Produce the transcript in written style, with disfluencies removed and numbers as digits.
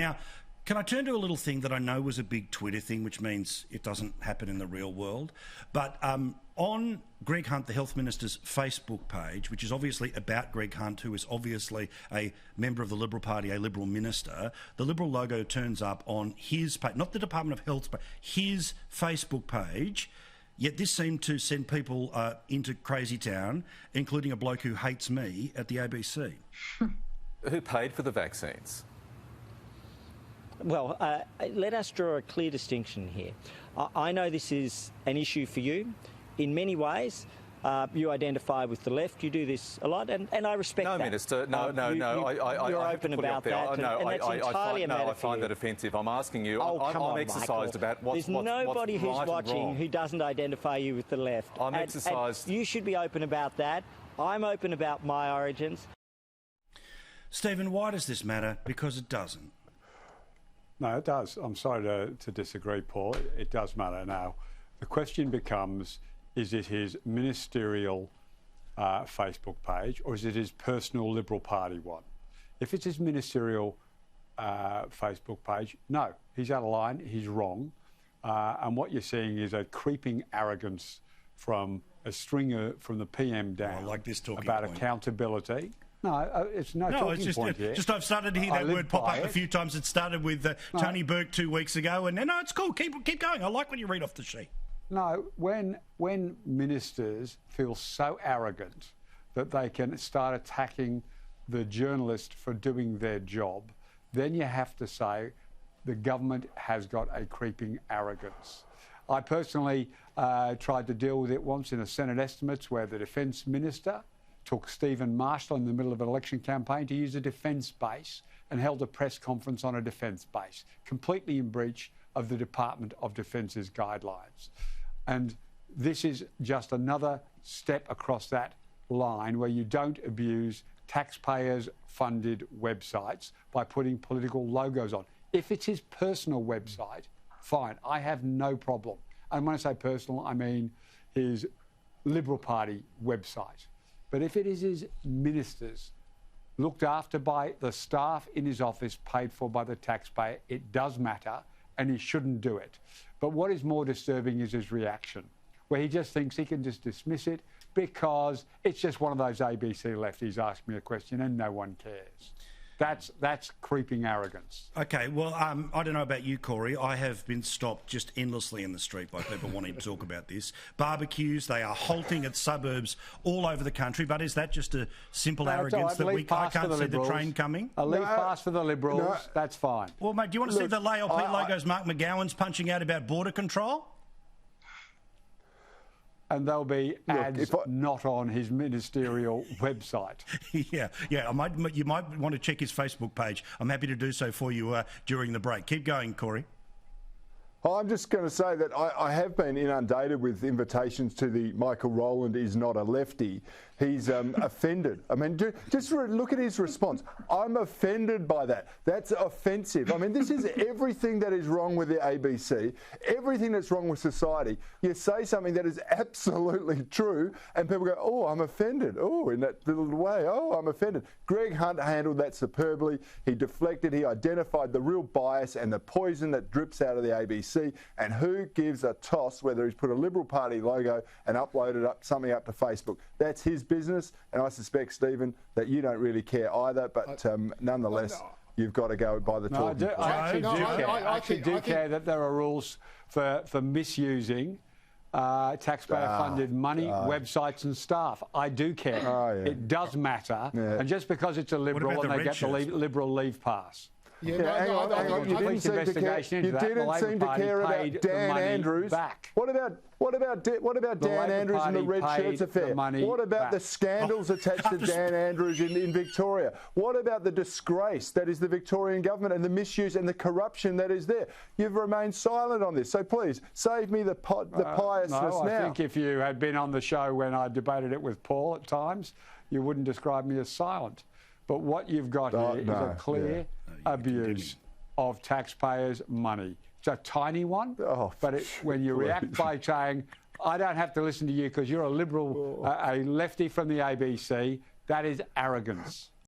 Now, can I turn to a little thing that I know was a big Twitter thing, which means it doesn't happen in the real world. But on Greg Hunt, the Health Minister's Facebook page, which is obviously about Greg Hunt, who is obviously a member of the Liberal Party, a Liberal minister, the Liberal logo turns up on his page, not the Department of Health's page, his Facebook page. Yet this seemed to send people into crazy town, including a bloke who hates me at the ABC. Who paid for the vaccines? Well, let us draw a clear distinction here. I know this is an issue for you. In many ways, you identify with the left. You do this a lot, and I respect that. No, Minister, no. You're open about that, and that's entirely a matter for you. I find that offensive. I'm asking you. I'm exercised about what's There's nobody what's who's right watching who doesn't identify you with the left. I'm exercised. You should be open about that. I'm open about my origins. Stephen, why does this matter? Because it doesn't. No, it does. I'm sorry to disagree, Paul. It does matter. Now, the question becomes, is it his ministerial Facebook page or is it his personal Liberal Party one? If it's his ministerial Facebook page, no, he's out of line, he's wrong. And what you're seeing is a creeping arrogance from a stringer from the PM down I like this talking about point. Accountability. No, it's no talking point here. Just I've started to hear that word pop up a few times. It started with Tony Burke 2 weeks ago, and no, it's cool. Keep going. I like when you read off the sheet. No, when ministers feel so arrogant that they can start attacking the journalist for doing their job, then you have to say the government has got a creeping arrogance. I personally tried to deal with it once in a Senate estimates where the Defence Minister took Stephen Marshall in the middle of an election campaign to use a defence base and held a press conference on a defence base, completely in breach of the Department of Defence's guidelines. And this is just another step across that line where you don't abuse taxpayers-funded websites by putting political logos on. If it's his personal website, fine, I have no problem. And when I say personal, I mean his Liberal Party website. But if it is his ministers, looked after by the staff in his office, paid for by the taxpayer, it does matter, and he shouldn't do it. But what is more disturbing is his reaction, where he just thinks he can just dismiss it because it's just one of those ABC lefties ask me a question and no one cares. That's creeping arrogance. Okay, well, I don't know about you, Cory. I have been stopped just endlessly in the street by people wanting to talk about this. Barbecues, they are halting at suburbs all over the country, but is that just a simple arrogance that I can't see the train coming? A leave pass for the Liberals, that's fine. Well, mate, do you want to see the ALP logos Mark McGowan's punching out about border control? And there'll be ads not on his ministerial website. Yeah. You might want to check his Facebook page. I'm happy to do so for you during the break. Keep going, Cory. I'm just going to say that I have been inundated with invitations to the Michael Rowland is not a lefty. He's offended. I mean, just look at his response. I'm offended by that. That's offensive. I mean, this is everything that is wrong with the ABC, everything that's wrong with society. You say something that is absolutely true, and people go, oh, I'm offended. Oh, in that little way, oh, I'm offended. Greg Hunt handled that superbly. He deflected, he identified the real bias and the poison that drips out of the ABC, and who gives a toss whether he's put a Liberal Party logo and uploaded something up to Facebook. That's his business, and I suspect, Stephen, that you don't really care either, but nonetheless, you've got to go by the talking point. I actually do care that there are rules for misusing taxpayer-funded money, websites and staff. I do care. It does matter. And just because it's a Liberal and they get the Liberal leave pass. Hang on. You didn't seem to care about Dan Andrews. What about Dan Andrews and the red shirts affair? What about the scandals attached to Dan Andrews in Victoria? What about the disgrace that is the Victorian government and the misuse and the corruption that is there? You've remained silent on this. So please, save me the piousness now. I think if you had been on the show when I debated it with Paul at times, you wouldn't describe me as silent. But what you've got here is a clear abuse of taxpayers' money. It's a tiny one, but when you react by saying, I don't have to listen to you because you're a Liberal, a lefty from the ABC, that is arrogance.